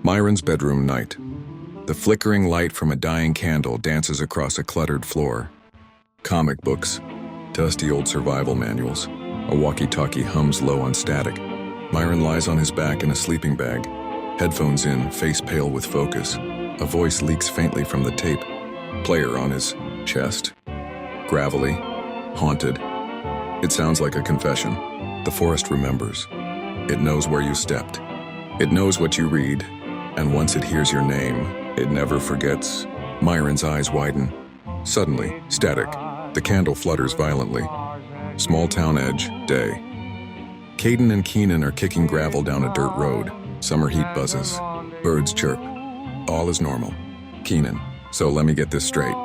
Myron's bedroom night. The flickering light from a dying candle dances across a cluttered floor. Comic books, dusty old survival manuals. A walkie-talkie hums low on static. Myron lies on his back in a sleeping bag, headphones in, face pale with focus. A voice leaks faintly from the tape. Player on his chest. Gravelly, haunted. It sounds like a confession. The forest remembers. It knows where you stepped. It knows what you read, and once it hears your name, it never forgets. Myron's eyes widen. Suddenly, static. The candle flutters violently. Small town edge, day. Caden and Keenan are kicking gravel down a dirt road. Summer heat buzzes. Birds chirp. All is normal. Keenan, so let me get this straight.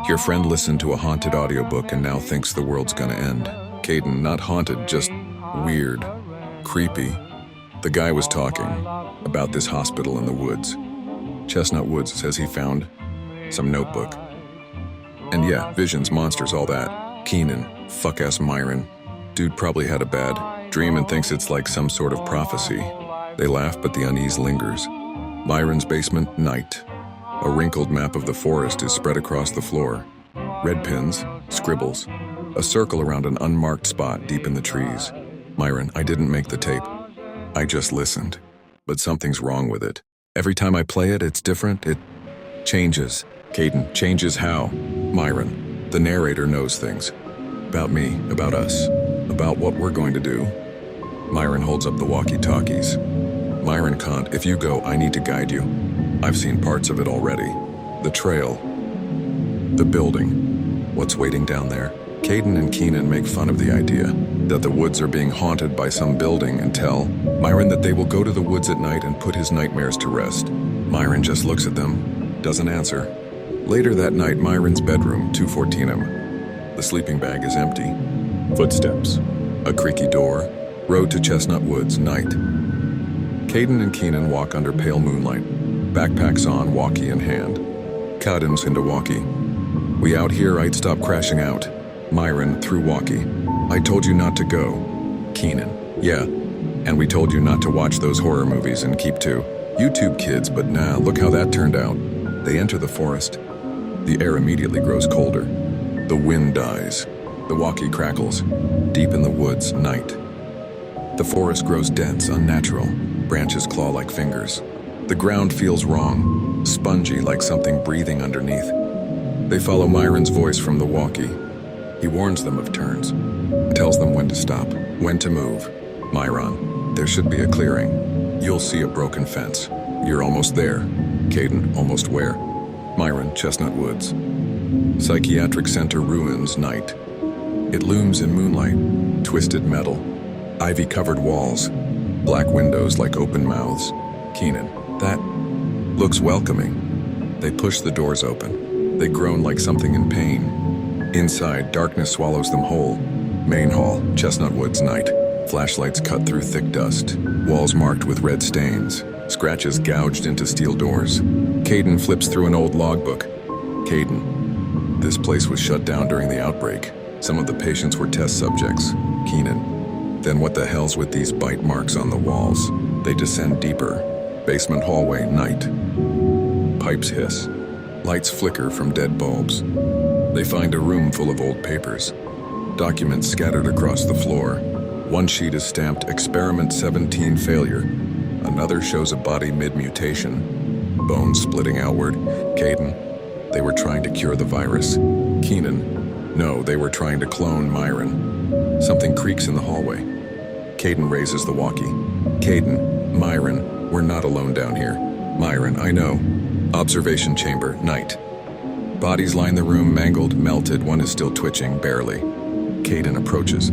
Your friend listened to a haunted audiobook and now thinks the world's gonna end. Caden, not haunted, just weird. Creepy. The guy was talking about this hospital in the woods. Chestnut Woods says he found some notebook. And yeah, visions, monsters, all that. Keenan, fuck-ass Myron. Dude probably had a bad dream and thinks it's like some sort of prophecy. They laugh, but the unease lingers. Myron's basement, night. A wrinkled map of the forest is spread across the floor. Red pins, scribbles, a circle around an unmarked spot deep in the trees. Myron, I didn't make the tape. I just listened. But something's wrong with it. Every time I play it, it's different. It changes. Caden, changes how? Myron, the narrator knows things. About me, about us, about what we're going to do. Myron holds up the walkie-talkies. Myron can't. If you go, I need to guide you. I've seen parts of it already. The trail. The building. What's waiting down there? Caden and Keenan make fun of the idea that the woods are being haunted by some building and tell Myron that they will go to the woods at night and put his nightmares to rest. Myron just looks at them, doesn't answer. Later that night, Myron's bedroom, 214M. The sleeping bag is empty. Footsteps. A creaky door. Road to Chestnut Woods, night. Caden and Keenan walk under pale moonlight. Backpacks on, walkie in hand. Kadim's into walkie. We out here, I'd stop crashing out. Myron, through walkie. I told you not to go. Keenan, yeah. And we told you not to watch those horror movies and keep to YouTube kids, but nah, look how that turned out. They enter the forest. The air immediately grows colder. The wind dies. The walkie crackles. Deep in the woods, night. The forest grows dense, unnatural. Branches claw like fingers. The ground feels wrong, spongy like something breathing underneath. They follow Myron's voice from the walkie. He warns them of turns, tells them when to stop, when to move. Myron, there should be a clearing. You'll see a broken fence. You're almost there. Caden, almost where? Myron, Chestnut Woods. Psychiatric Center ruins, night. It looms in moonlight, twisted metal, ivy-covered walls, black windows like open mouths. Keenan, that looks welcoming. They push the doors open. They groan like something in pain. Inside, darkness swallows them whole. Main hall, Chestnut Woods, night. Flashlights cut through thick dust. Walls marked with red stains. Scratches gouged into steel doors. Caden flips through an old logbook. Caden, this place was shut down during the outbreak. Some of the patients were test subjects. Keenan, then what the hell's with these bite marks on the walls? They descend deeper. Basement hallway, night. Pipes hiss. Lights flicker from dead bulbs. They find a room full of old papers. Documents scattered across the floor. One sheet is stamped Experiment 17 failure. Another shows a body mid-mutation. Bones splitting outward. Caden, they were trying to cure the virus. Keenan, no, they were trying to clone Myron. Something creaks in the hallway. Caden raises the walkie. Caden, Myron, we're not alone down here. Myron, I know. Observation chamber, night. Bodies line the room, mangled, melted. One is still twitching, barely. Caden approaches.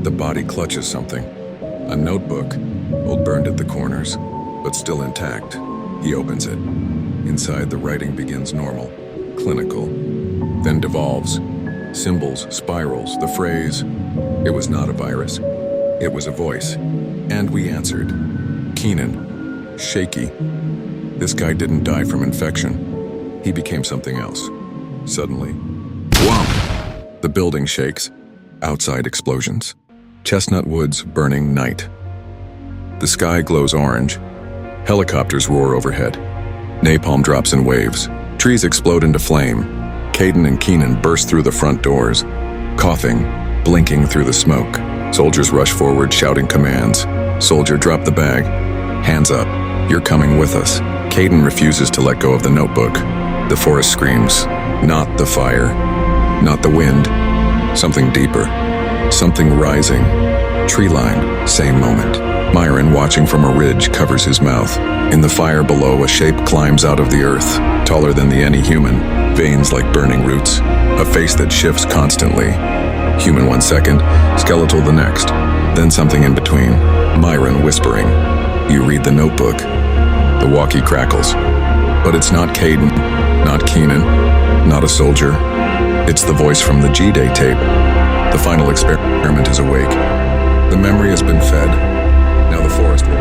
The body clutches something. A notebook, old burned at the corners, but still intact. He opens it. Inside, the writing begins normal, clinical, then devolves. Symbols, spirals, the phrase, "It was not a virus. It was a voice." And we answered. Keenan, shaky. This guy didn't die from infection. He became something else. Suddenly, whomp! The building shakes. Outside explosions. Chestnut Woods burning night. The sky glows orange. Helicopters roar overhead. Napalm drops in waves. Trees explode into flame. Caden and Keenan burst through the front doors, coughing, blinking through the smoke. Soldiers rush forward, shouting commands. Soldier, drop the bag. Hands up. You're coming with us. Caden refuses to let go of the notebook. The forest screams. Not the fire. Not the wind. Something deeper. Something rising. Tree line, same moment. Myron, watching from a ridge, covers his mouth. In the fire below, a shape climbs out of the earth, taller than any human, veins like burning roots, a face that shifts constantly. Human 1 second, skeletal the next, then something in between. Myron whispering. You read the notebook. The walkie crackles. But it's not Caden, not Keenan, not a soldier. It's the voice from the G-Day tape. The final experiment is awake. The memory has been fed. Now the forest will